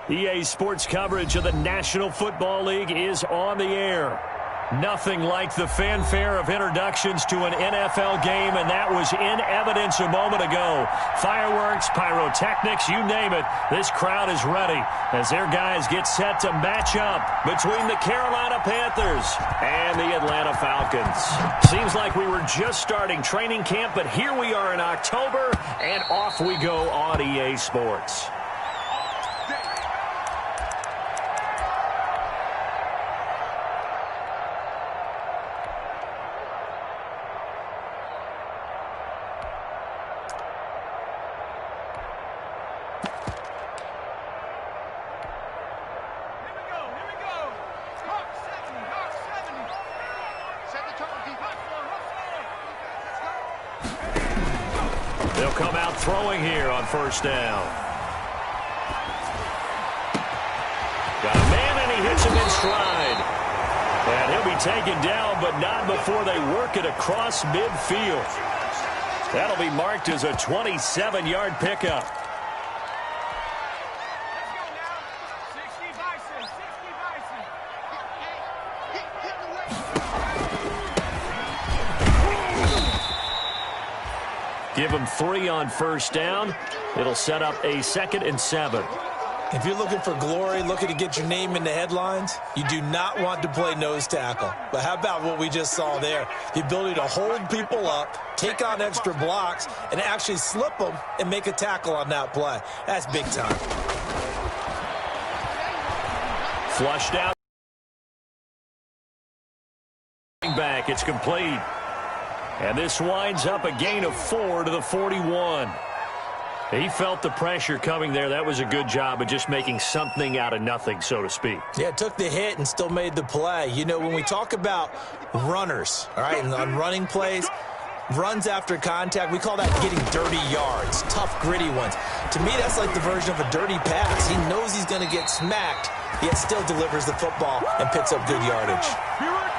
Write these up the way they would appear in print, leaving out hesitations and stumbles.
EA Sports coverage of the National Football League is on the air. Nothing like the fanfare of introductions to an NFL game, and that was in evidence a moment ago. Fireworks, pyrotechnics, you name it. This crowd is ready as their guys get set to match up between the Carolina Panthers and the Atlanta Falcons. Seems like we were just starting training camp, but here we are in October, and off we go on EA Sports. They'll come out throwing here on first down. Got a man, and he hits him in stride. And he'll be taken down, but not before they work it across midfield. That'll be marked as a 27-yard pickup. Give them 3 on first down. It'll set up a 2nd and 7. If you're looking for glory, looking to get your name in the headlines, you do not want to play nose tackle. But how about what we just saw there? The ability to hold people up, take on extra blocks, and actually slip them and make a tackle on that play. That's big time. Flushed out. Back, it's complete. And this winds up a gain of 4 to the 41. He felt the pressure coming there. That was a good job of just making something out of nothing, so to speak. Yeah, took the hit and still made the play. You know, when we talk about runners, all right, and on running plays, runs after contact, we call that getting dirty yards, tough, gritty ones. To me, that's like the version of a dirty pass. He knows he's going to get smacked, yet still delivers the football and picks up good yardage.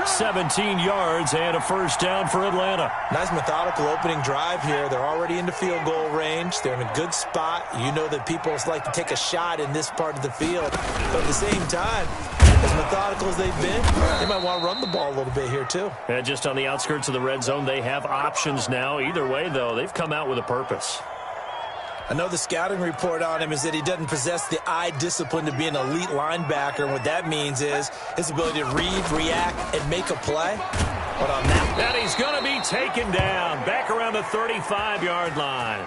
17 yards and a first down for Atlanta. Nice methodical opening drive here. They're already into field goal range. They're in a good spot. You know that people like to take a shot in this part of the field. But at the same time, as methodical as they've been, they might want to run the ball a little bit here too. And just on the outskirts of the red zone, they have options now. Either way, though, they've come out with a purpose. I know the scouting report on him is that he doesn't possess the eye discipline to be an elite linebacker. And what that means is his ability to read, react, and make a play. But on that, and he's going to be taken down back around the 35-yard line.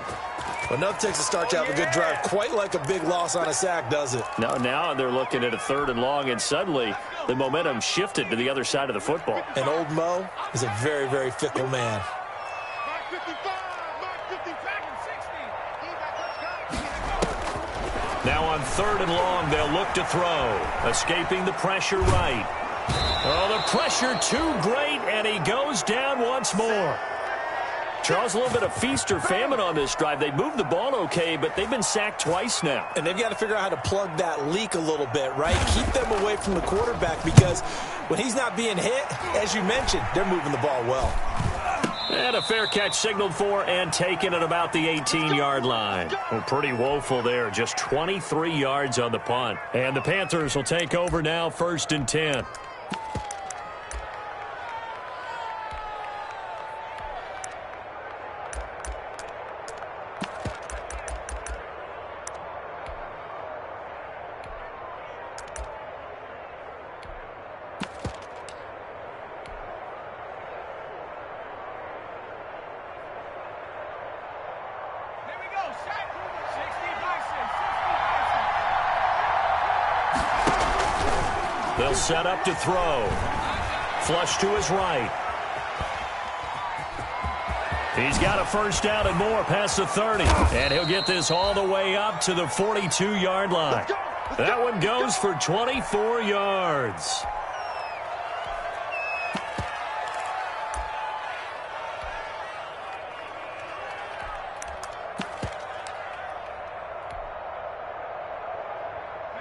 Well, enough takes a start to have a good drive. Quite like a big loss on a sack, does it? No, now they're looking at a 3rd and long, and suddenly the momentum shifted to the other side of the football. And old Mo is a very, very fickle man. Now on 3rd and long, they'll look to throw. Escaping the pressure right. Oh, the pressure too great, and he goes down once more. Charles, a little bit of feast or famine on this drive. They moved the ball okay, but they've been sacked twice now. And they've got to figure out how to plug that leak a little bit, right? Keep them away from the quarterback because when he's not being hit, as you mentioned, they're moving the ball well. And a fair catch signaled for and taken at about the 18-yard line. Well, pretty woeful there. Just 23 yards on the punt. And the Panthers will take over now, 1st and 10. They'll set up to throw. Flush to his right. He's got a first down and more past the 30. And he'll get this all the way up to the 42-yard line. That one goes for 24 yards.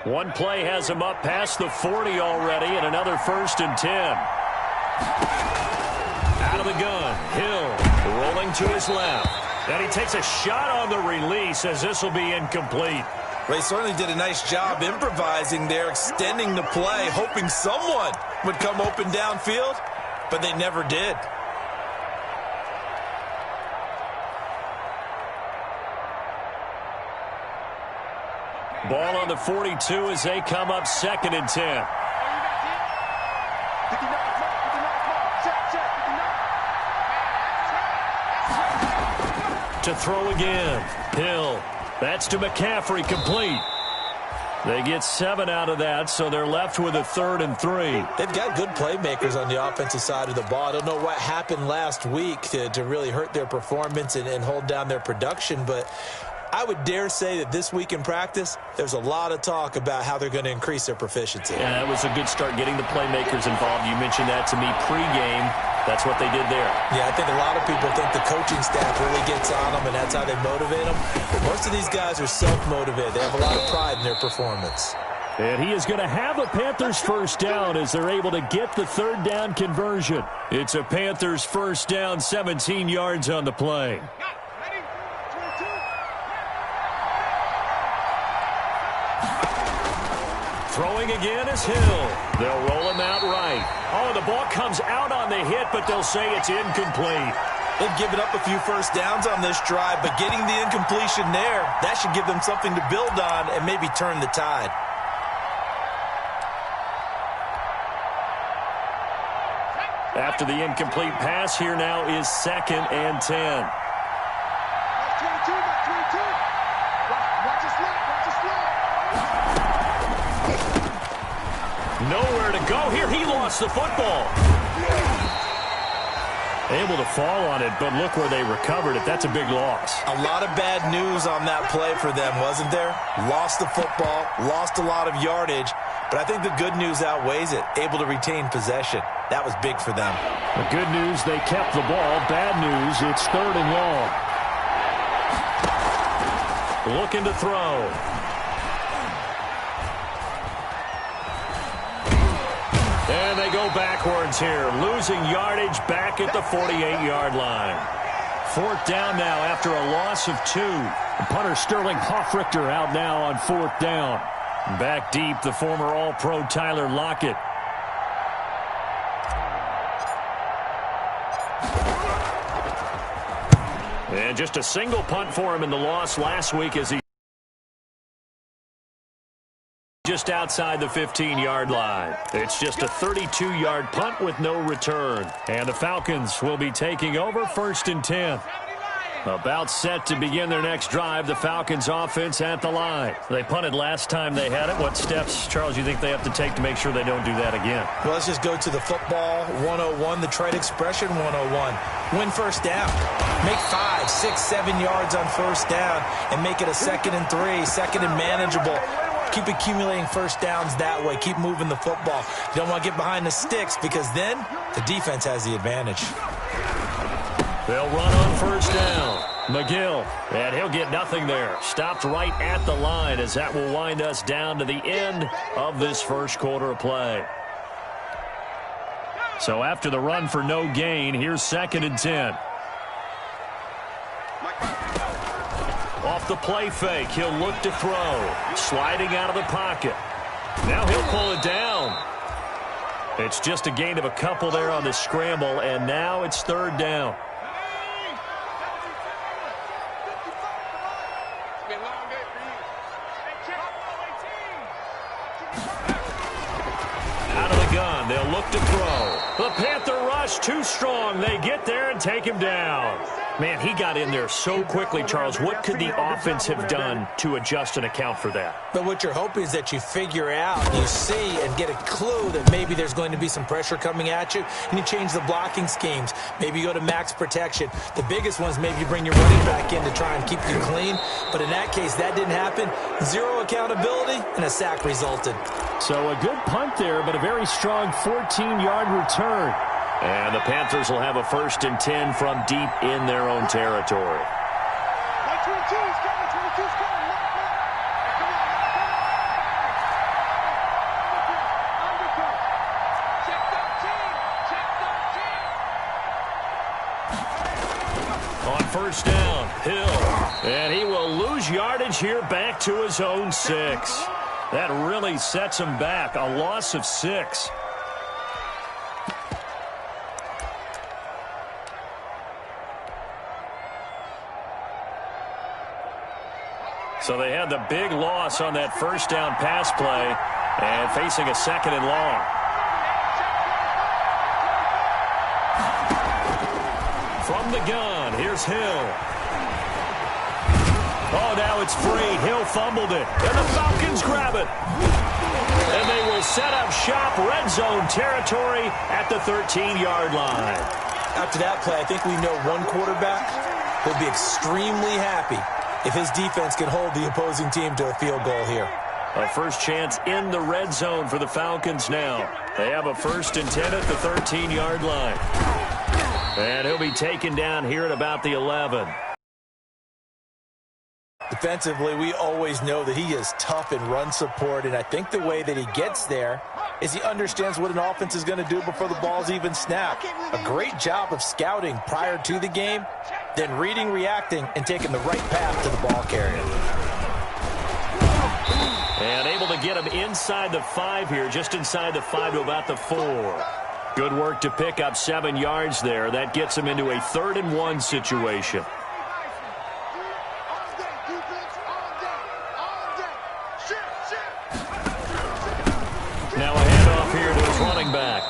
One play has him up past the 40 already, and another 1st and 10. Out of the gun, Hill. Rolling to his left. And he takes a shot on the release as this will be incomplete. They certainly did a nice job improvising there, extending the play, hoping someone would come open downfield, but they never did. Ball on the 42 as they come up 2nd and 10. To throw again. Hill. That's to McCaffrey, complete. They get 7 out of that, so they're left with a 3rd and 3. They've got good playmakers on the offensive side of the ball. I don't know what happened last week to really hurt their performance and hold down their production, but I would dare say that this week in practice, there's a lot of talk about how they're going to increase their proficiency. Yeah, that was a good start, getting the playmakers involved. You mentioned that to me pregame. That's what they did there. Yeah, I think a lot of people think the coaching staff really gets on them, and that's how they motivate them. But most of these guys are self-motivated. They have a lot of pride in their performance. And he is going to have a Panthers first down as they're able to get the 3rd down conversion. It's a Panthers first down, 17 yards on the play. Throwing again is Hill. They'll roll him out right. Oh, the ball comes out on the hit, but they'll say it's incomplete. They've given up a few first downs on this drive, but getting the incompletion there, that should give them something to build on and maybe turn the tide. After the incomplete pass, here now is 2nd and 10. Nowhere to go here. He lost the football. Able to fall on it, but look where they recovered it. That's a big loss. A lot of bad news on that play for them, wasn't there? Lost the football, lost a lot of yardage, but I think the good news outweighs it. Able to retain possession. That was big for them. The good news, they kept the ball. Bad news, it's 3rd and long. Looking to throw. And they go backwards here, losing yardage back at the 48-yard line. 4th down now after a loss of 2. Punter Sterling Hoffrichter out now on 4th down. Back deep, the former All-Pro Tyler Lockett. And just a single punt for him in the loss last week as he just outside the 15-yard line. It's just a 32-yard punt with no return. And the Falcons will be taking over 1st and 10. About set to begin their next drive, the Falcons offense at the line. They punted last time they had it. What steps, Charles, you think they have to take to make sure they don't do that again? Well, let's just go to the football 101, the trade expression 101. Win first down. Make 5, 6, 7 yards on first down and make it a 2nd and 3, 2nd and manageable. Keep accumulating first downs that way. Keep moving the football. You don't want to get behind the sticks because then the defense has the advantage. They'll run on first down. McGill, and he'll get nothing there. Stopped right at the line as that will wind us down to the end of this first quarter of play. So after the run for no gain, here's 2nd and 10. Off the play fake, he'll look to throw. Sliding out of the pocket. Now he'll pull it down. It's just a gain of a couple there on the scramble, and now it's 3rd down. Out of the gun, they'll look to throw. The Panther rush too strong. They get there and take him down. Man, he got in there so quickly, Charles. What could the offense have done to adjust and account for that? But what you're hoping is that you figure out, you see, and get a clue that maybe there's going to be some pressure coming at you, and you change the blocking schemes. Maybe you go to max protection. The biggest ones, maybe you bring your running back in to try and keep you clean. But in that case, that didn't happen. 0 accountability, and a sack resulted. So a good punt there, but a very strong 14-yard return. And the Panthers will have a 1st and 10 from deep in their own territory. On first down, Hill. And he will lose yardage here back to his own 6. That really sets him back. A loss of 6. So they had the big loss on that first down pass play and facing a 2nd and long. From the gun, here's Hill. Oh, now it's free. Hill fumbled it. And the Falcons grab it. And they will set up shop, red zone territory at the 13-yard line. After that play, I think we know one quarterback will be extremely happy if his defense can hold the opposing team to a field goal here. A first chance in the red zone for the Falcons now. They have a 1st and 10 at the 13-yard line. And he'll be taken down here at about the 11. Defensively, we always know that he is tough in run support, and I think the way that he gets there is he understands what an offense is going to do before the ball's even snapped. A great job of scouting prior to the game, then reading, reacting, and taking the right path to the ball carrier. And able to get him inside the 5 here, just inside the 5 to about the 4. Good work to pick up 7 yards there. That gets him into a 3rd and 1 situation. Now a handoff here to his running back.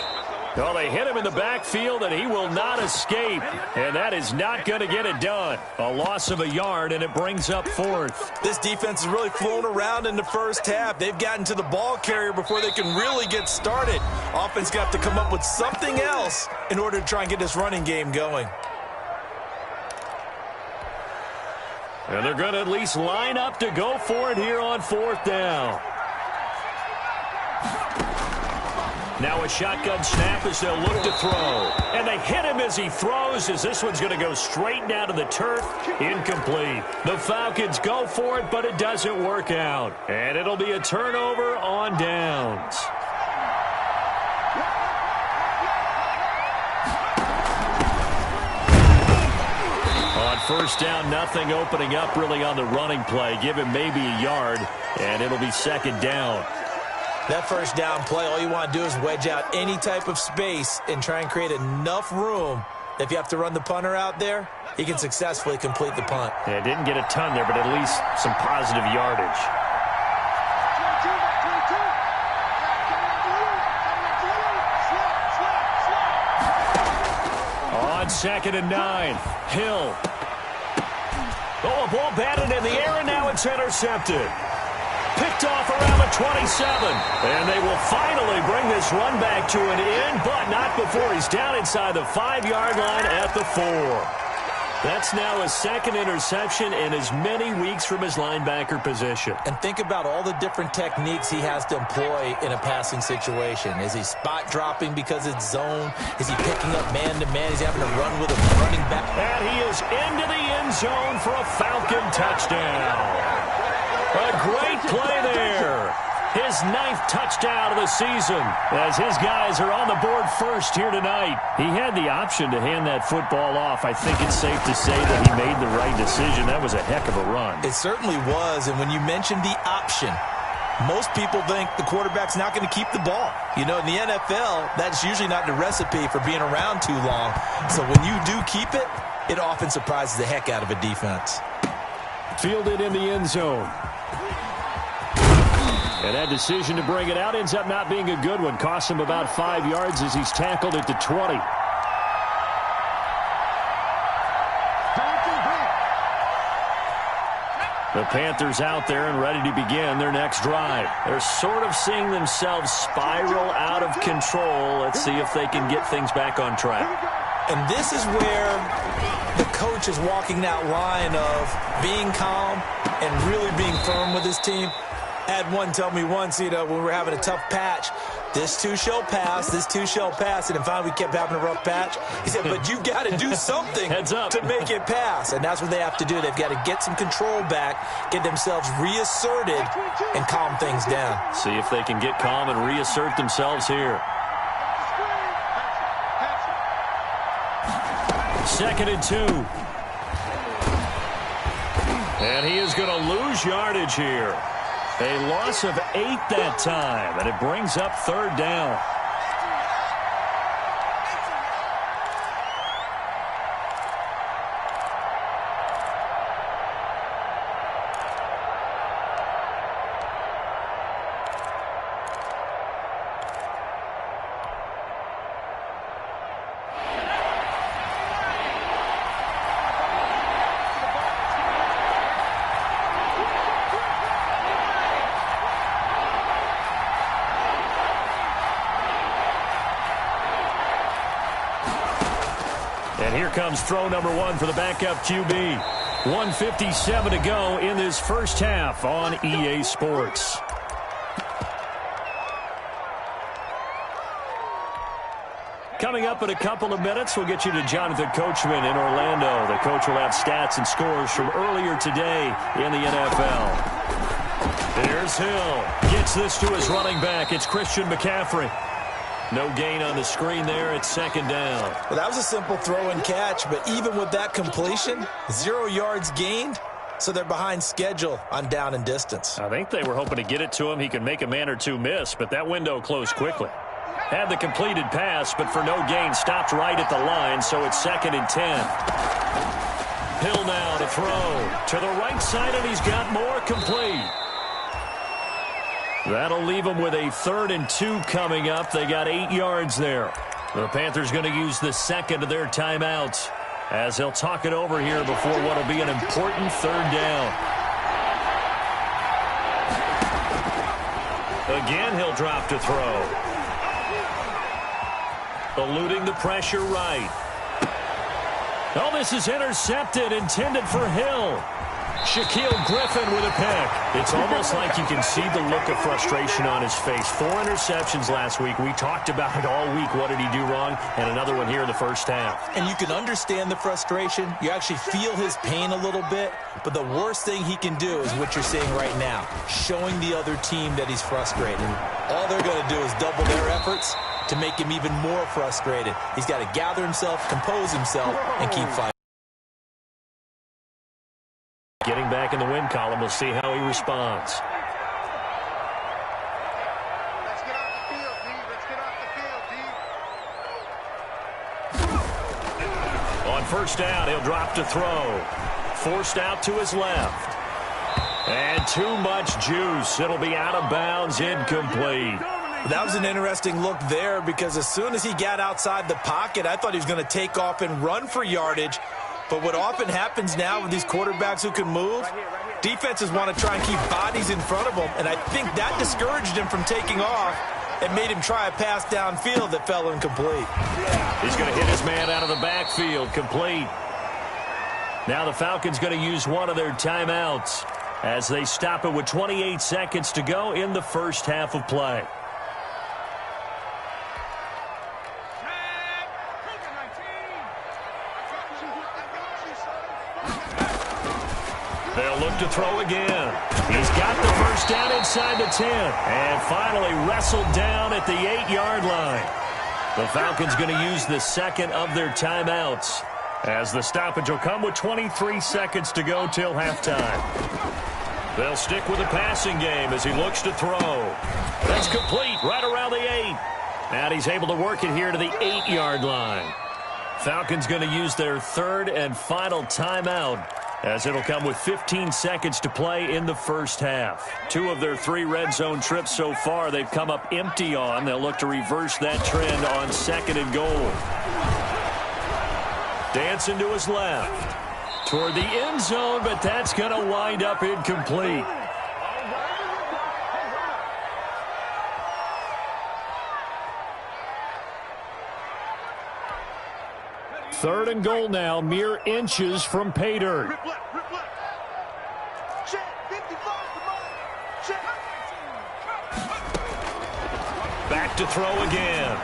Well, they hit him in the backfield, and he will not escape. And that is not going to get it done. A loss of a yard, and it brings up 4th. This defense is really flown around in the first half. They've gotten to the ball carrier before they can really get started. Offense got to come up with something else in order to try and get this running game going. And they're going to at least line up to go for it here on 4th down. Now a shotgun snap as they'll look to throw. And they hit him as he throws, as this one's going to go straight down to the turf. Incomplete. The Falcons go for it, but it doesn't work out. And it'll be a turnover on downs. On first down, nothing opening up really on the running play. Give him maybe a yard, and it'll be 2nd down. That first down play, all you want to do is wedge out any type of space and try and create enough room that if you have to run the punter out there, he can successfully complete the punt. Yeah, didn't get a ton there, but at least some positive yardage. On 2nd and 9, Hill. Oh, a ball batted in the air, and now it's intercepted. Picked off around the 27. And they will finally bring this run back to an end, but not before he's down inside the 5-yard line at the 4. That's now his 2nd interception in as many weeks from his linebacker position. And think about all the different techniques he has to employ in a passing situation. Is he spot dropping because it's zone? Is he picking up man-to-man? Is he having to run with a running back? And he is into the end zone for a Falcon touchdown. A great play there. His 9th touchdown of the season as his guys are on the board first here tonight. He had the option to hand that football off. I think it's safe to say that he made the right decision. That was a heck of a run. It certainly was, and when you mentioned the option, most people think the quarterback's not going to keep the ball. You know, in the NFL, that's usually not the recipe for being around too long. So when you do keep it, it often surprises the heck out of a defense. Fielded in the end zone. And that decision to bring it out ends up not being a good one. Costs him about 5 yards as he's tackled at the 20. The Panthers out there and ready to begin their next drive. They're sort of seeing themselves spiral out of control. Let's see if they can get things back on track. And this is where the coach is walking that line of being calm and really being firm with his team. I had one tell me once, when we were having a tough patch, this too shall pass, this too shall pass, and then finally we kept having a rough patch. He said, but you've got to do something to make it pass, and that's what they have to do. They've got to get some control back, get themselves reasserted, and calm things down. See if they can get calm and reassert themselves here. 2nd and 2. And he is going to lose yardage here. A loss of 8 that time, and it brings up third down. And here comes throw number 1 for the backup QB. 1:57 to go in this first half on EA Sports. Coming up in a couple of minutes, we'll get you to Jonathan Coachman in Orlando. The coach will have stats and scores from earlier today in the NFL. There's Hill. Gets this to his running back. It's Christian McCaffrey. No gain on the screen there. It's second down. Well, that was a simple throw and catch, but even with that completion, 0 yards gained, so they're behind schedule on down and distance. I think they were hoping to get it to him. He could make a man or two miss, but that window closed quickly. Had the completed pass, but for no gain, stopped right at the line, so it's 2nd and 10. Hill now to throw. To the right side, and he's got more complete. That'll leave them with a 3rd and 2 coming up. They got 8 yards there. The Panthers going to use the second of their timeouts as they'll talk it over here before what will be an important 3rd down. Again, he'll drop to throw. Eluding the pressure right. Oh, this is intercepted, intended for Hill. Shaquille Griffin with a pick. It's almost like you can see the look of frustration on his face. 4 interceptions last week. We talked about it all week. What did he do wrong? And another one here in the first half. And you can understand the frustration. You actually feel his pain a little bit. But the worst thing he can do is what you're seeing right now, showing the other team that he's frustrated. All they're going to do is double their efforts to make him even more frustrated. He's got to gather himself, compose himself, and keep fighting. Getting back in the win column, we'll see how he responds. Let's get off the field, D. Let's get off the field, D. On first down, he'll drop to throw. Forced out to his left. And too much juice. It'll be out of bounds, incomplete. That was an interesting look there because as soon as he got outside the pocket, I thought he was going to take off and run for yardage. But what often happens now with these quarterbacks who can move, defenses want to try and keep bodies in front of them, and I think that discouraged him from taking off and made him try a pass downfield that fell incomplete. He's going to hit his man out of the backfield, complete. Now the Falcons going to use one of their timeouts as they stop it with 28 seconds to go in the first half of play. They'll look to throw again. He's got the first down inside the 10. And finally wrestled down at the 8-yard line. The Falcons going to use the second of their timeouts as the stoppage will come with 23 seconds to go till halftime. They'll stick with the passing game as he looks to throw. That's complete right around the 8. And he's able to work it here to the 8-yard line. Falcons going to use their 3rd and final timeout as it'll come with 15 seconds to play in the first half. 2 of their 3 red zone trips so far they've come up empty on. They'll look to reverse that trend on 2nd and goal. Dancing to his left. Toward the end zone, but that's going to wind up incomplete. Third and goal now, mere inches from pay dirt. Back to throw again.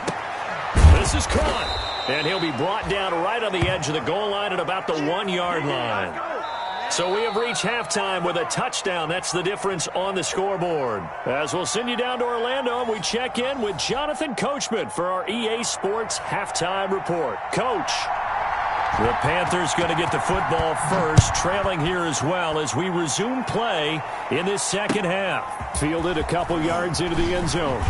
This is caught. And he'll be brought down right on the edge of the goal line at about the 1-yard line. So we have reached halftime with a touchdown. That's the difference on the scoreboard. As we'll send you down to Orlando, we check in with Jonathan Coachman for our EA Sports Halftime Report. Coach. The Panthers going to get the football first, trailing here as well as we resume play in this second half. Fielded a couple yards into the end zone.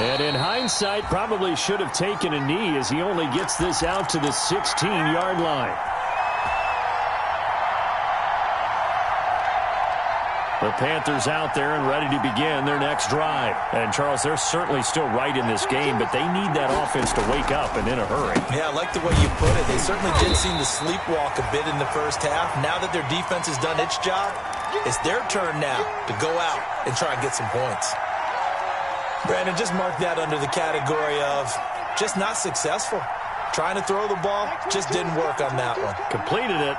And in hindsight, probably should have taken a knee as he only gets this out to the 16-yard line. The Panthers out there and ready to begin their next drive. And, Charles, they're certainly still right in this game, but they need that offense to wake up and in a hurry. Yeah, I like the way you put it. They certainly did seem to sleepwalk a bit in the first half. Now that their defense has done its job, it's their turn now to go out and try and get some points. Brandon, just mark that under the category of just not successful. Trying to throw the ball, just didn't work on that one. Completed it.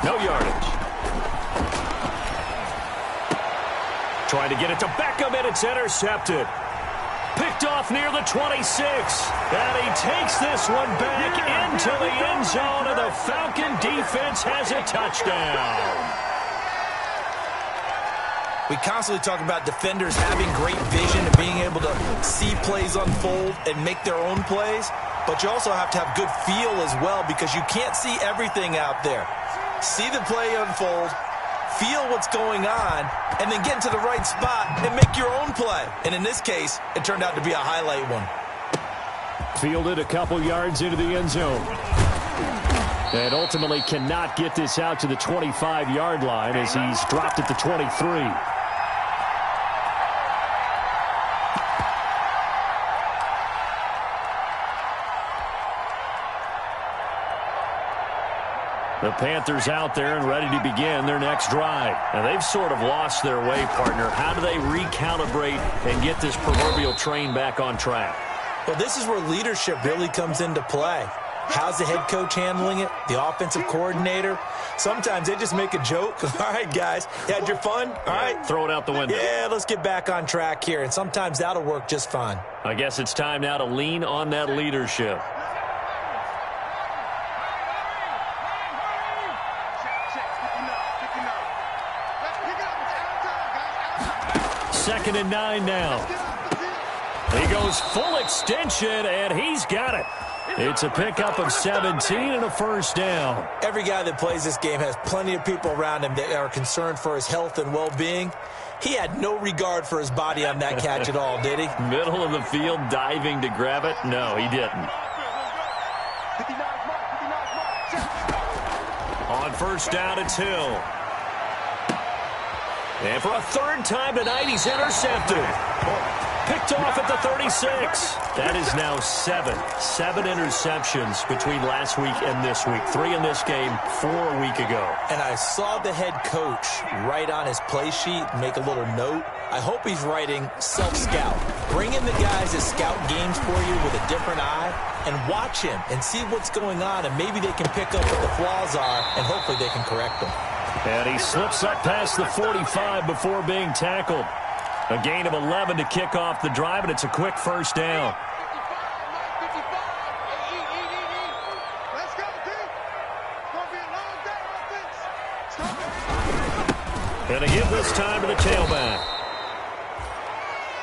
No yardage. Trying to get it to Beckham, and it's intercepted. Picked off near the 26. And he takes this one back into the end zone, and the Falcon defense has a touchdown. We constantly talk about defenders having great vision and being able to see plays unfold and make their own plays. But you also have to have good feel as well because you can't see everything out there. See the play unfold, feel what's going on, and then get into the right spot and make your own play. And in this case, it turned out to be a highlight one. Fielded a couple yards into the end zone. And ultimately cannot get this out to the 25-yard line as he's dropped at the 23. The Panthers out there and ready to begin their next drive. And they've sort of lost their way, partner. How do they recalibrate and get this proverbial train back on track? Well, this is where leadership really comes into play. How's the head coach handling it? The offensive coordinator? Sometimes they just make a joke. All right, guys, you had your fun? All right. Throw it out the window. Yeah, let's get back on track here. And sometimes that'll work just fine. I guess it's time now to lean on that leadership. Second and 9 now. He goes full extension, and he's got it. It's a pickup of 17 and a first down. Every guy that plays this game has plenty of people around him that are concerned for his health and well-being. He had no regard for his body on that catch at all, did he? Middle of the field, diving to grab it? No, he didn't. On first down, it's Hill. And for a third time tonight, he's intercepted. Picked off at the 36. That is now seven interceptions between last week and this week. 3 in this game, 4 a week ago. And I saw the head coach write on his play sheet, make a little note. I hope he's writing self-scout. Bring in the guys that scout games for you with a different eye and watch him and see what's going on, and maybe they can pick up what the flaws are, and hopefully they can correct them. And he slips up past the 45 before being tackled. A gain of 11 to kick off the drive, and it's a quick first down. And they give this time to the tailback.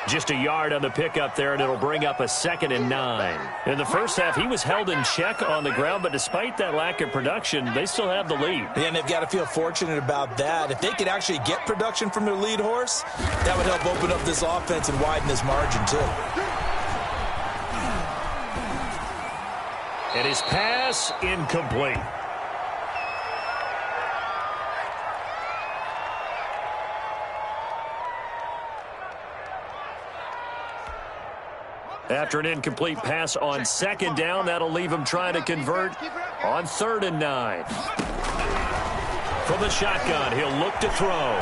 Just a yard on the pickup there, and it'll bring up a 2nd and 9. In the first half, he was held in check on the ground, but despite that lack of production, they still have the lead. Yeah, and they've got to feel fortunate about that. If they could actually get production from their lead horse, that would help open up this offense and widen this margin, too. And his pass incomplete. After an incomplete pass on 2nd down, that'll leave him trying to convert on 3rd and 9. From the shotgun, he'll look to throw.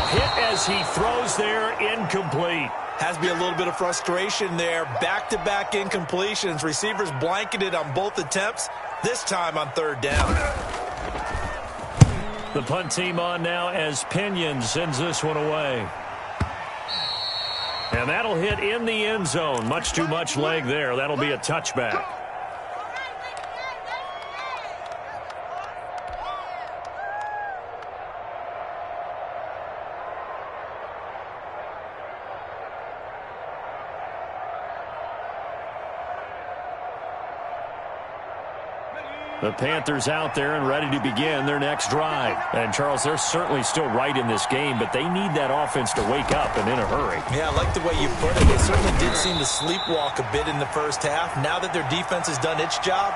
Hit as he throws there, incomplete. Has to be a little bit of frustration there. Back-to-back incompletions. Receivers blanketed on both attempts, this time on 3rd down. The punt team on now as Pinion sends this one away. And that'll hit in the end zone. Much too much leg there. That'll be a touchback. The Panthers out there and ready to begin their next drive. And, Charles, they're certainly still right in this game, but they need that offense to wake up and in a hurry. Yeah, I like the way you put it. They certainly did seem to sleepwalk a bit in the first half. Now that their defense has done its job,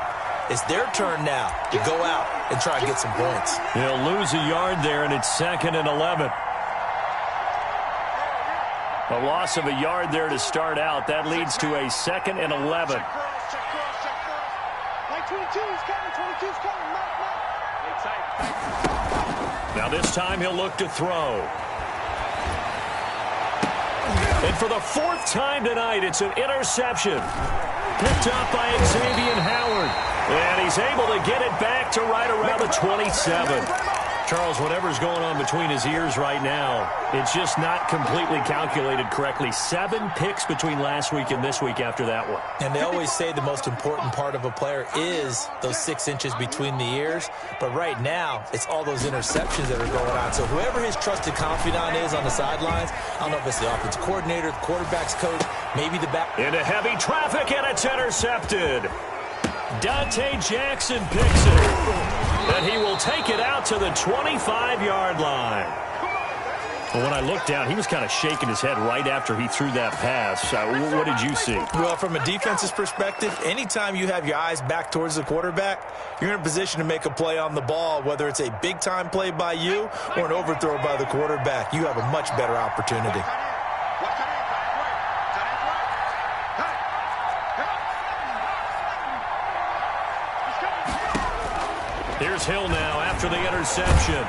it's their turn now to go out and try and get some points. He'll lose a yard there, and it's 2nd and 11. A loss of a yard there to start out. That leads to a 2nd and 11. Now this time he'll look to throw. And for the 4th time tonight, it's an interception. Picked up by Xavier Howard. And he's able to get it back to right around the 27. Charles, whatever's going on between his ears right now, it's just not completely calculated correctly. 7 picks between last week and this week after that one. And they always say the most important part of a player is those 6 inches between the ears. But right now, it's all those interceptions that are going on. So whoever his trusted confidant is on the sidelines, I don't know if it's the offensive coordinator, the quarterback's coach, maybe the back. Into heavy traffic, and it's intercepted. Dante Jackson picks it. And he will take it out to the 25-yard line. Well, when I looked down, he was kind of shaking his head right after he threw that pass. What did you see? Well, from a defense's perspective, anytime you have your eyes back towards the quarterback, you're in a position to make a play on the ball, whether it's a big-time play by you or an overthrow by the quarterback. You have a much better opportunity. Here's Hill now after the interception.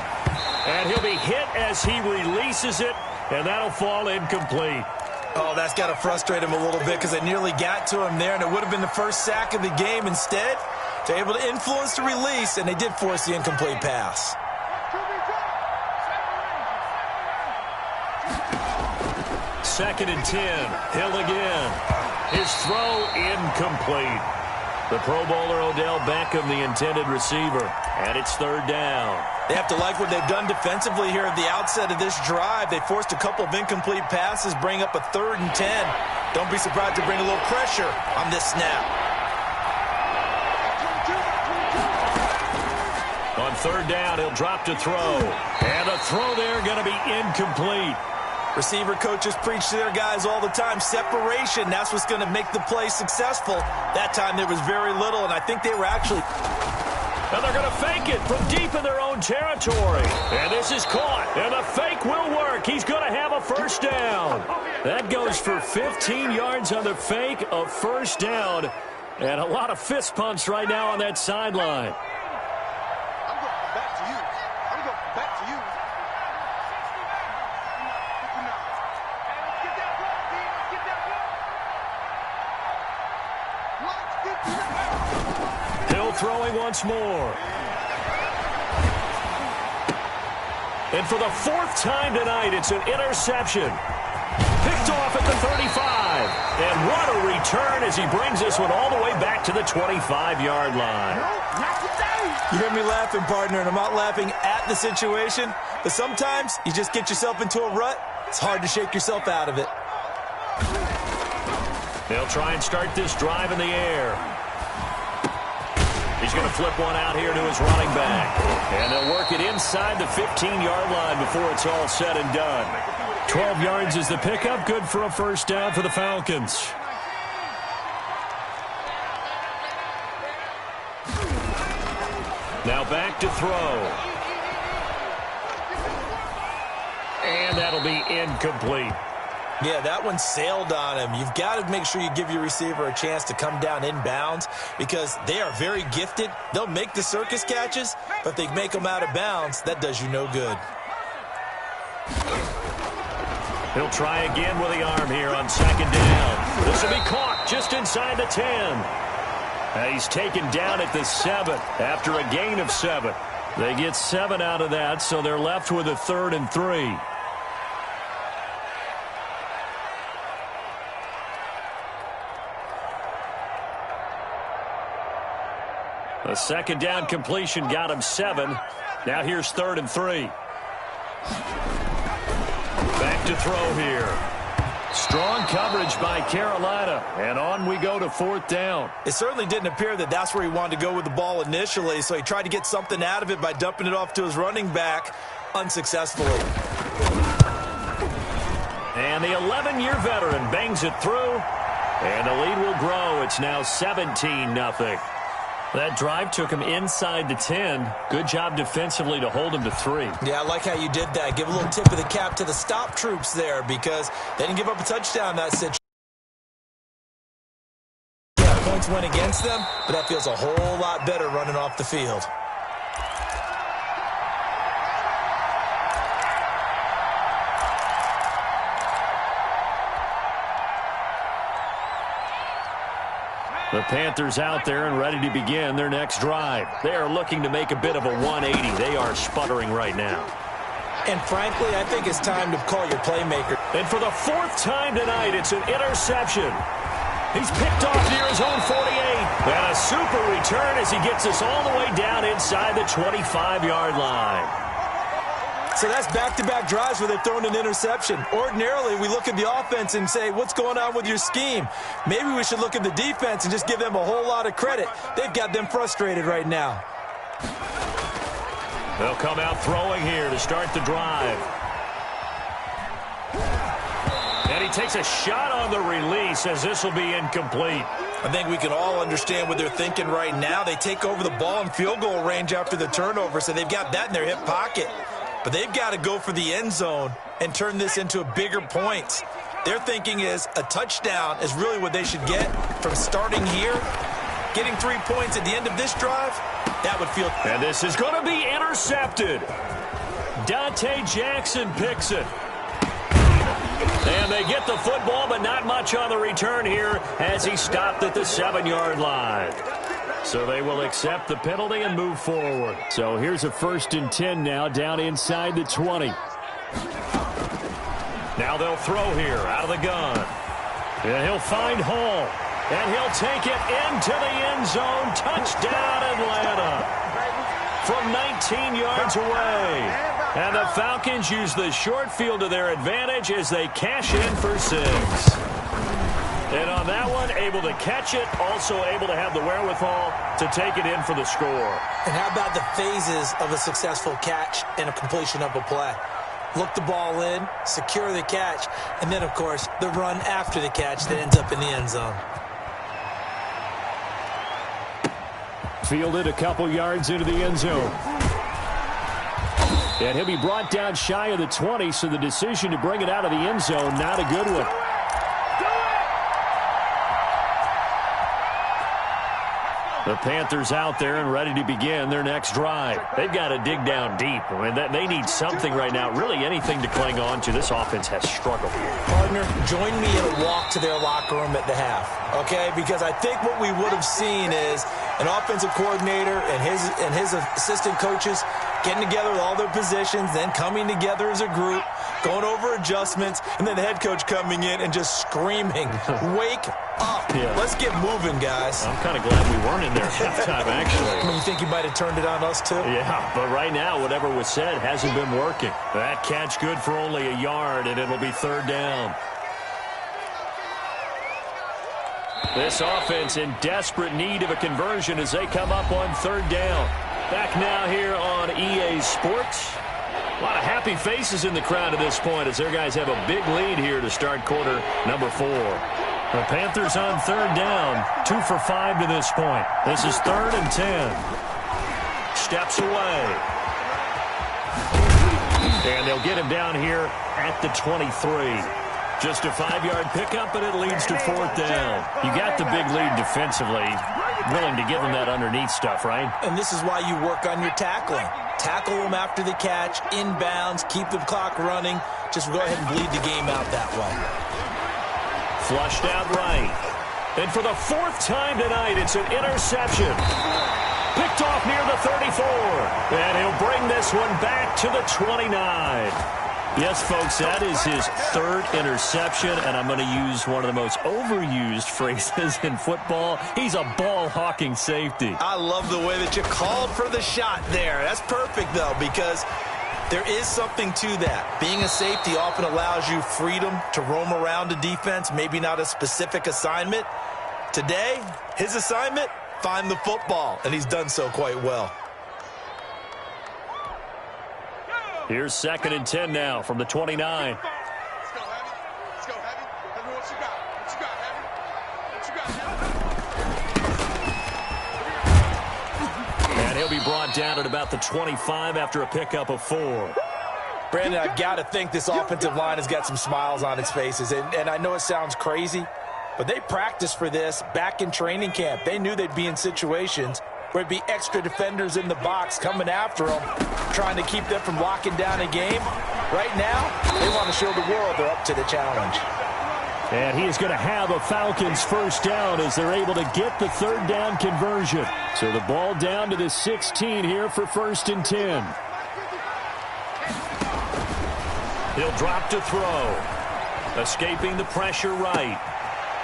And he'll be hit as he releases it, and that'll fall incomplete. Oh, that's got to frustrate him a little bit because they nearly got to him there, and it would have been the first sack of the game. Instead, they're able to influence the release, and they did force the incomplete pass. Second and 10. Hill again. His throw incomplete. The Pro Bowler Odell Beckham, the intended receiver. And it's 3rd down. They have to like what they've done defensively here at the outset of this drive. They forced a couple of incomplete passes, bring up a 3rd and 10. Don't be surprised to bring a little pressure on this snap. On 3rd down, he'll drop to throw. And a throw there going to be incomplete. Receiver coaches preach to their guys all the time. Separation, that's what's going to make the play successful. That time there was very little, and I think they were actually... And they're going to fake it from deep in their own territory. And this is caught. And the fake will work. He's going to have a 1st down. That goes for 15 yards on the fake, a 1st down. And a lot of fist pumps right now on that sideline. I'm going back to you. I'm going back to you. Hill throwing once more. And for the 4th time tonight, it's an interception. Picked off at the 35. And what a return as he brings this one all the way back to the 25-yard line. You hear me laughing, partner, and I'm not laughing at the situation, but sometimes you just get yourself into a rut. It's hard to shake yourself out of it. They'll try and start this drive in the air. He's going to flip one out here to his running back. And they'll work it inside the 15-yard line before it's all said and done. 12 yards is the pickup. Good for a 1st down for the Falcons. Now back to throw. And that'll be incomplete. Yeah, that one sailed on him. You've got to make sure you give your receiver a chance to come down inbounds because they are very gifted. They'll make the circus catches, but if they make them out of bounds, that does you no good. He'll try again with the arm here on 2nd down. This will be caught just inside the 10. He's taken down at the 7 after a gain of 7. They get 7 out of that, so they're left with a 3rd and 3. A 2nd down completion got him 7. Now here's 3rd and 3. Back to throw here. Strong coverage by Carolina, and on we go to 4th down. It certainly didn't appear that that's where he wanted to go with the ball initially, so he tried to get something out of it by dumping it off to his running back unsuccessfully. And the 11-year veteran bangs it through, and the lead will grow. It's now 17-0. That drive took him inside the 10. Good job defensively to hold him to 3. Yeah, I like how you did that. Give a little tip of the cap to the stop troops there because they didn't give up a touchdown in that situation. Yeah, points went against them, but that feels a whole lot better running off the field. The Panthers out there and ready to begin their next drive. They are looking to make a bit of a 180. They are sputtering right now. And frankly, I think it's time to call your playmaker. And for the 4th time tonight, it's an interception. He's picked off near his own 48. And a super return as he gets us all the way down inside the 25-yard line. So that's back-to-back drives where they've thrown an interception. Ordinarily, we look at the offense and say, what's going on with your scheme? Maybe we should look at the defense and just give them a whole lot of credit. They've got them frustrated right now. They'll come out throwing here to start the drive. And he takes a shot on the release as this will be incomplete. I think we can all understand what they're thinking right now. They take over the ball in field goal range after the turnover, so they've got that in their hip pocket. But they've got to go for the end zone and turn this into bigger points. Their thinking is a touchdown is really what they should get from starting here. Getting 3 points at the end of this drive, that would feel... And this is going to be intercepted. Dante Jackson picks it. And they get the football, but not much on the return here as he stopped at the 7-yard line. So they will accept the penalty and move forward. So here's a 1st and 10 now down inside the 20. Now they'll throw here out of the gun. And he'll find Hall. And he'll take it into the end zone. Touchdown, Atlanta. From 19 yards away. And the Falcons use the short field to their advantage as they cash in for 6. And on that one, able to catch it, also able to have the wherewithal to take it in for the score. And how about the phases of a successful catch and a completion of a play? Look the ball in, secure the catch, and then, of course, the run after the catch that ends up in the end zone. Fielded a couple yards into the end zone. And he'll be brought down shy of the 20, so the decision to bring it out of the end zone, not a good one. The Panthers out there and ready to begin their next drive. They've got to dig down deep. I mean, they need something right now, really anything to cling on to. This offense has struggled. Partner, join me in a walk to their locker room at the half, okay? Because I think what we would have seen is an offensive coordinator and his assistant coaches getting together with all their positions, then coming together as a group, going over adjustments, and then the head coach coming in and just screaming, wake up. Yeah. Let's get moving, guys. I'm kind of glad we weren't in there at halftime, actually. I mean, you think you might have turned it on us, too? Yeah, but right now, whatever was said hasn't been working. That catch good for only a yard, and it'll be 3rd down. This offense in desperate need of a conversion as they come up on 3rd down. Back now here on EA Sports. A lot of happy faces in the crowd at this point as their guys have a big lead here to start quarter number 4. The Panthers on 3rd down, 2 for 5 to this point. This is 3rd and 10. Steps away. And they'll get him down here at the 23. Just a 5-yard pickup, and it leads to 4th down. You got the big lead defensively. Willing to give them that underneath stuff, right? And this is why you work on your tackling. Tackle them after the catch, inbounds, keep the clock running. Just go ahead and bleed the game out that way. Flushed out right. And for the 4th time tonight, it's an interception. Picked off near the 34. And he'll bring this one back to the 29. Yes, folks, that is his 3rd interception, and I'm going to use one of the most overused phrases in football. He's a ball-hawking safety. I love the way that you called for the shot there. That's perfect, though, because There is something to that. Being a safety often allows you freedom to roam around a defense, maybe not a specific assignment. Today, his assignment, find the football, and he's done so quite well. Here's 2nd and 10 now from the 29. Let's go, Heavy. Let's go, Heavy. Tell me what you got. What you got, Heavy? What you got, Heavy? And he'll be brought down at about the 25 after a pickup of 4. Brandon, I've got to think this offensive line has got some smiles on its faces. And I know it sounds crazy, but they practiced for this back in training camp. They knew they'd be in situations where it'd be extra defenders in the box coming after them, trying to keep them from locking down a game. Right now, they want to show the world they're up to the challenge. And he is going to have a Falcons first down as they're able to get the 3rd down conversion. So the ball down to the 16 here for 1st and 10. He'll drop to throw. Escaping the pressure right.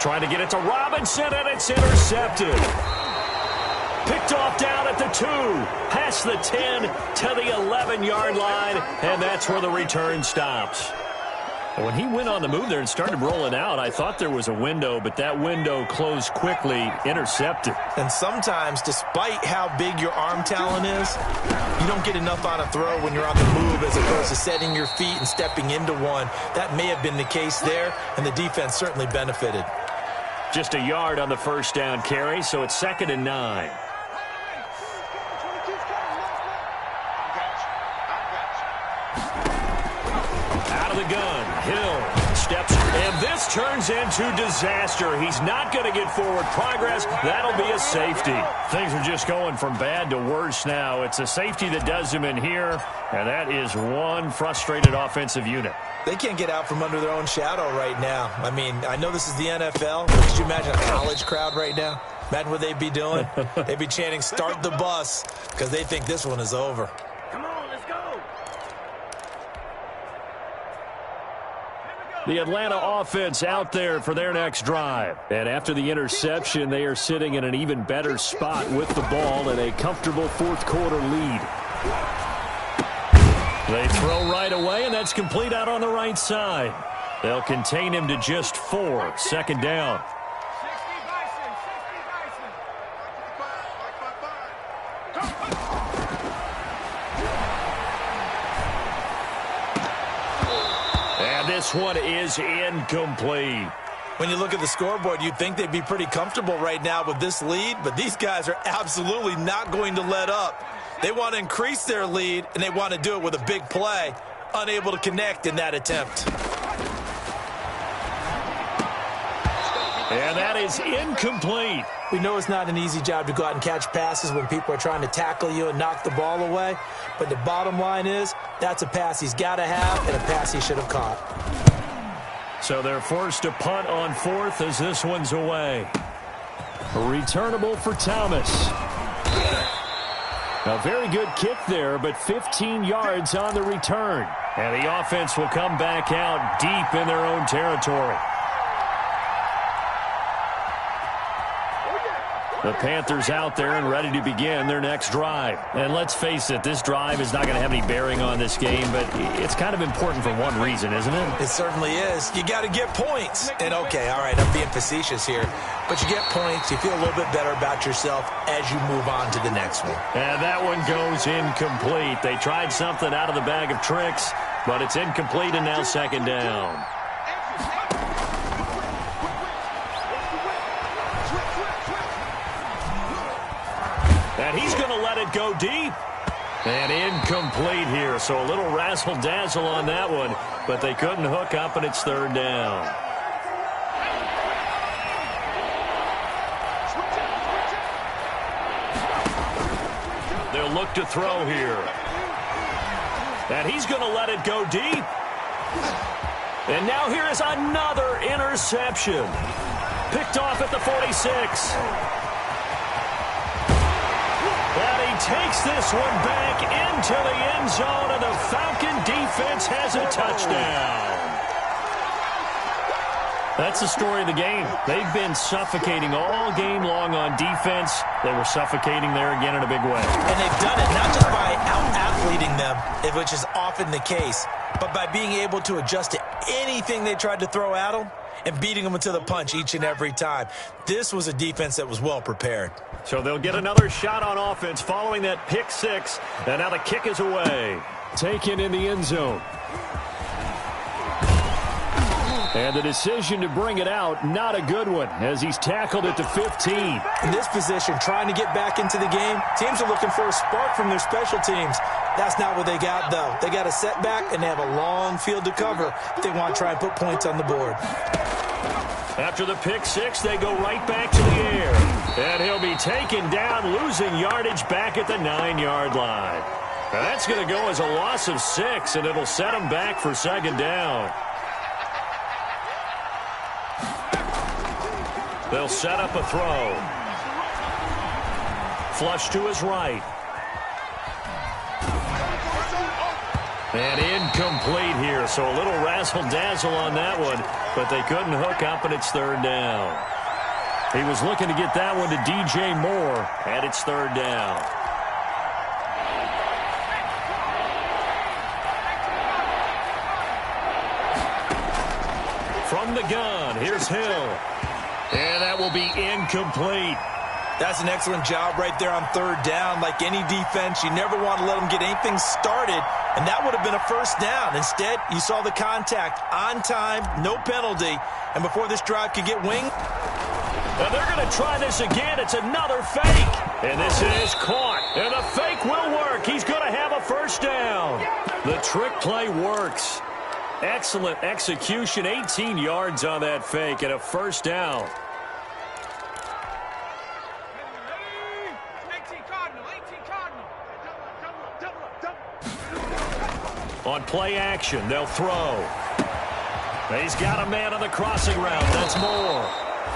Trying to get it to Robinson, and it's intercepted. Picked off down at the 2. Past the 10 to the 11-yard line, and that's where the return stops. When he went on the move there and started rolling out, I thought there was a window, but that window closed quickly, intercepted. And sometimes, despite how big your arm talent is, you don't get enough on a throw when you're on the move as opposed to setting your feet and stepping into one. That may have been the case there, and the defense certainly benefited. Just a yard on the first down carry, so it's 2nd and 9. Out of the gun, Hill steps, and this turns into disaster. He's not going to get forward progress. That'll be a safety. Things are just going from bad to worse now. It's a safety that does him in here, and that is one frustrated offensive unit. They can't get out from under their own shadow right now. I mean, I know this is the NFL, but could you imagine a college crowd right now? Imagine what they'd be doing. They'd be chanting, "Start the bus," because they think this one is over. Come on, let's go. The Atlanta offense out there for their next drive. And after the interception, they are sitting in an even better spot with the ball and a comfortable 4th quarter lead. They throw right away, and that's complete out on the right side. They'll contain him to just 4. 2nd down. And this one is incomplete. When you look at the scoreboard, you'd think they'd be pretty comfortable right now with this lead, but these guys are absolutely not going to let up. They want to increase their lead, and they want to do it with a big play. Unable to connect in that attempt. And that is incomplete. We know it's not an easy job to go out and catch passes when people are trying to tackle you and knock the ball away. But the bottom line is, that's a pass he's got to have and a pass he should have caught. So they're forced to punt on 4th as this one's away. Returnable for Thomas. A very good kick there, but 15 yards on the return. And the offense will come back out deep in their own territory. The Panthers out there and ready to begin their next drive. And let's face it, this drive is not going to have any bearing on this game, but it's kind of important for one reason, isn't it? It certainly is. You got to get points. And okay, all right, I'm being facetious here, but you get points, you feel a little bit better about yourself as you move on to the next one. And that one goes incomplete. They tried something out of the bag of tricks, but it's incomplete and now 2nd down. And he's going to let it go deep. And incomplete here. So a little razzle-dazzle on that one, but they couldn't hook up, and it's 3rd down. They'll look to throw here. And he's going to let it go deep. And now here is another interception. Picked off at the 46. And he takes this one back into the end zone, and the Falcon defense has a touchdown. That's the story of the game. They've been suffocating all game long on defense. They were suffocating there again in a big way. And they've done it not just by out-athleting them, which is often the case, but by being able to adjust to anything they tried to throw at them and beating them to the punch each and every time. This was a defense that was well prepared. So they'll get another shot on offense following that pick six. And now the kick is away. Taken in the end zone. And the decision to bring it out, not a good one, as he's tackled it to 15. In this position, trying to get back into the game, teams are looking for a spark from their special teams. That's not what they got, though. They got a setback, and they have a long field to cover if they want to try and put points on the board. After the pick six, they go right back to the air. And he'll be taken down, losing yardage back at the 9-yard line. Now that's going to go as a loss of 6, and it'll set him back for second down. They'll set up a throw. Flush to his right. And incomplete here, so a little razzle-dazzle on that one, but they couldn't hook up, and it's third down. He was looking to get that one to DJ Moore, and it's third down. From the gun, here's Hill. And that will be incomplete. That's an excellent job right there on third down. Like any defense, you never want to let them get anything started, and that would have been a first down. Instead, you saw the contact on time, no penalty, and before this drive could get winged. And they're going to try this again. It's another fake. And this is caught. And the fake will work. He's going to have a first down. The trick play works. Excellent execution, 18 yards on that fake and a first down. On play action, they'll throw. He's got a man on the crossing route. That's Moore.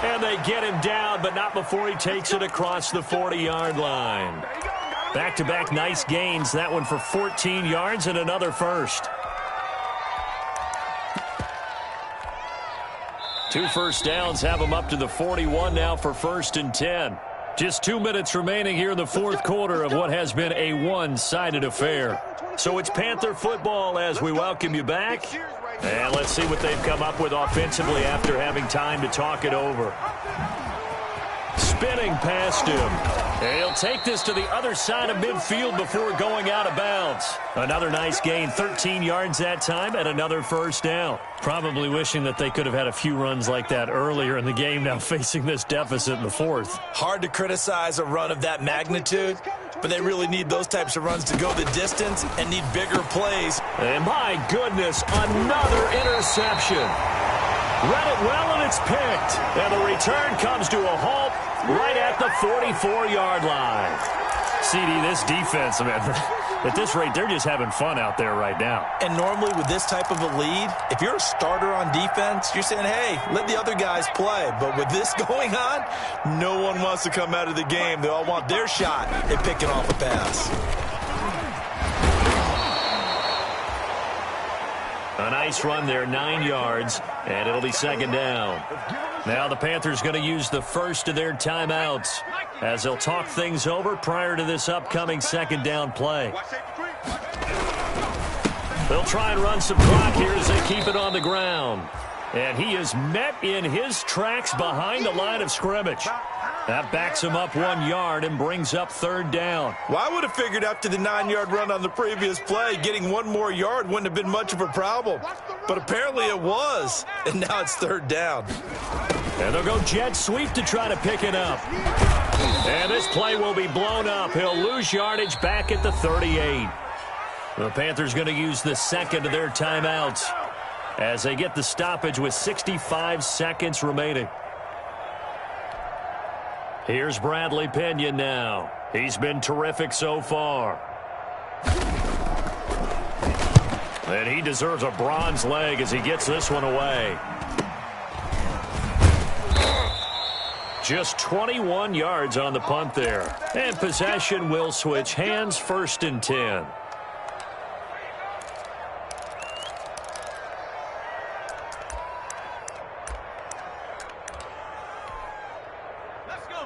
And they get him down, but not before he takes it across the 40-yard line. Back-to-back nice gains. That one for 14 yards and another first. 2 first downs have him up to the 41 now for 1st and 10. Just 2 minutes remaining here in the fourth quarter of what has been a one-sided affair. So it's Panther football as we welcome you back. And let's see what they've come up with offensively after having time to talk it over. Spinning past him. And he'll take this to the other side of midfield before going out of bounds. Another nice gain, 13 yards that time, and another first down. Probably wishing that they could have had a few runs like that earlier in the game, now facing this deficit in the fourth. Hard to criticize a run of that magnitude, but they really need those types of runs to go the distance and need bigger plays. And my goodness, another interception. Read it well, and it's picked. And the return comes to a halt right at the 44-yard line. CD, this defense, man, at this rate, they're just having fun out there right now. And normally with this type of a lead, if you're a starter on defense, you're saying, hey, let the other guys play. But with this going on, no one wants to come out of the game. They all want their shot at picking off a pass. A nice run there, 9 yards, and it'll be second down. Now the Panthers going to use the first of their timeouts as they'll talk things over prior to this upcoming second down play. They'll try and run some clock here as they keep it on the ground. And he is met in his tracks behind the line of scrimmage. That backs him up 1 yard and brings up third down. Well, I would have figured after the 9-yard run on the previous play, getting 1 more yard wouldn't have been much of a problem. But apparently it was, and now it's third down. And they'll go jet sweep to try to pick it up. And this play will be blown up. He'll lose yardage back at the 38. The Panthers going to use the second of their timeouts as they get the stoppage with 65 seconds remaining. Here's Bradley Pinion now. He's been terrific so far. And he deserves a bronze leg as he gets this one away. Just 21 yards on the punt there. And possession will switch hands, 1st and 10.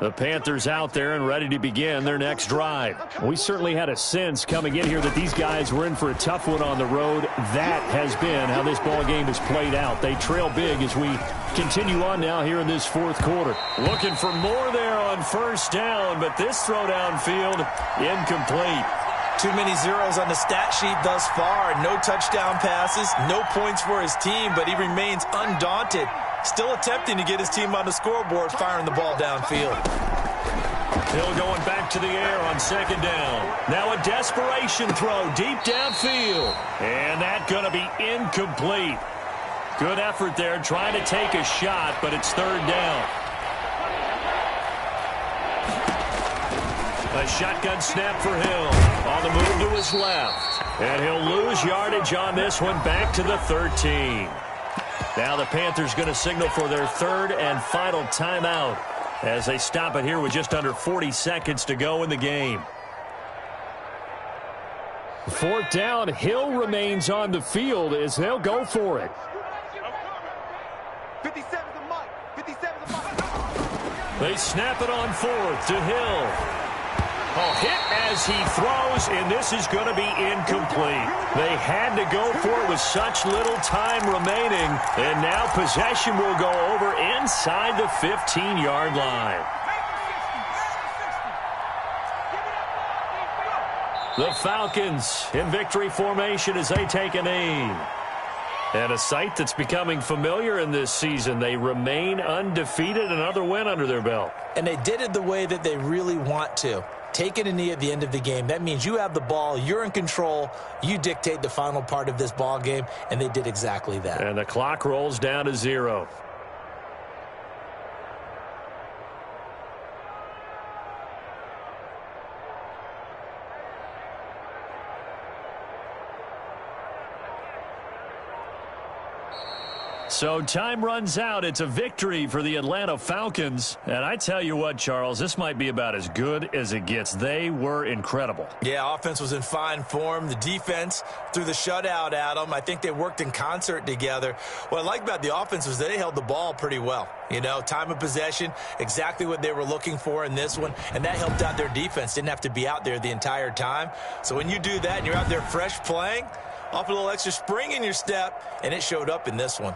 The Panthers out there and ready to begin their next drive. We certainly had a sense coming in here that these guys were in for a tough one on the road. That has been how this ball game has played out. They trail big as we continue on now here in this fourth quarter. Looking for more there on first down, but this throw downfield incomplete. Too many zeros on the stat sheet thus far. No touchdown passes, no points for his team, but he remains undaunted. Still attempting to get his team on the scoreboard, firing the ball downfield. Hill going back to the air on second down. Now a desperation throw deep downfield. And that's going to be incomplete. Good effort there trying to take a shot, but it's third down. A shotgun snap for Hill. On the move to his left. And he'll lose yardage on this one back to the 13. Now the Panthers going to signal for their third and final timeout as they stop it here with just under 40 seconds to go in the game. Fourth down, Hill remains on the field as they'll go for it. 57 to Mike. 57 to Mike. They snap it on fourth to Hill. A hit as he throws, and this is going to be incomplete. They had to go for it with such little time remaining, and now possession will go over inside the 15-yard line. The Falcons in victory formation as they take an aim. And a sight that's becoming familiar in this season. They remain undefeated, another win under their belt. And they did it the way that they really want to. Taking a knee at the end of the game. That means you have the ball, you're in control, you dictate the final part of this ball game, and they did exactly that. And the clock rolls down to 0. So time runs out. It's a victory for the Atlanta Falcons. And I tell you what, Charles, this might be about as good as it gets. They were incredible. Yeah, offense was in fine form. The defense threw the shutout at them. I think they worked in concert together. What I like about the offense was that they held the ball pretty well. You know, time of possession, exactly what they were looking for in this one. And that helped out their defense. Didn't have to be out there the entire time. So when you do that and you're out there fresh playing, off a little extra spring in your step, and it showed up in this one.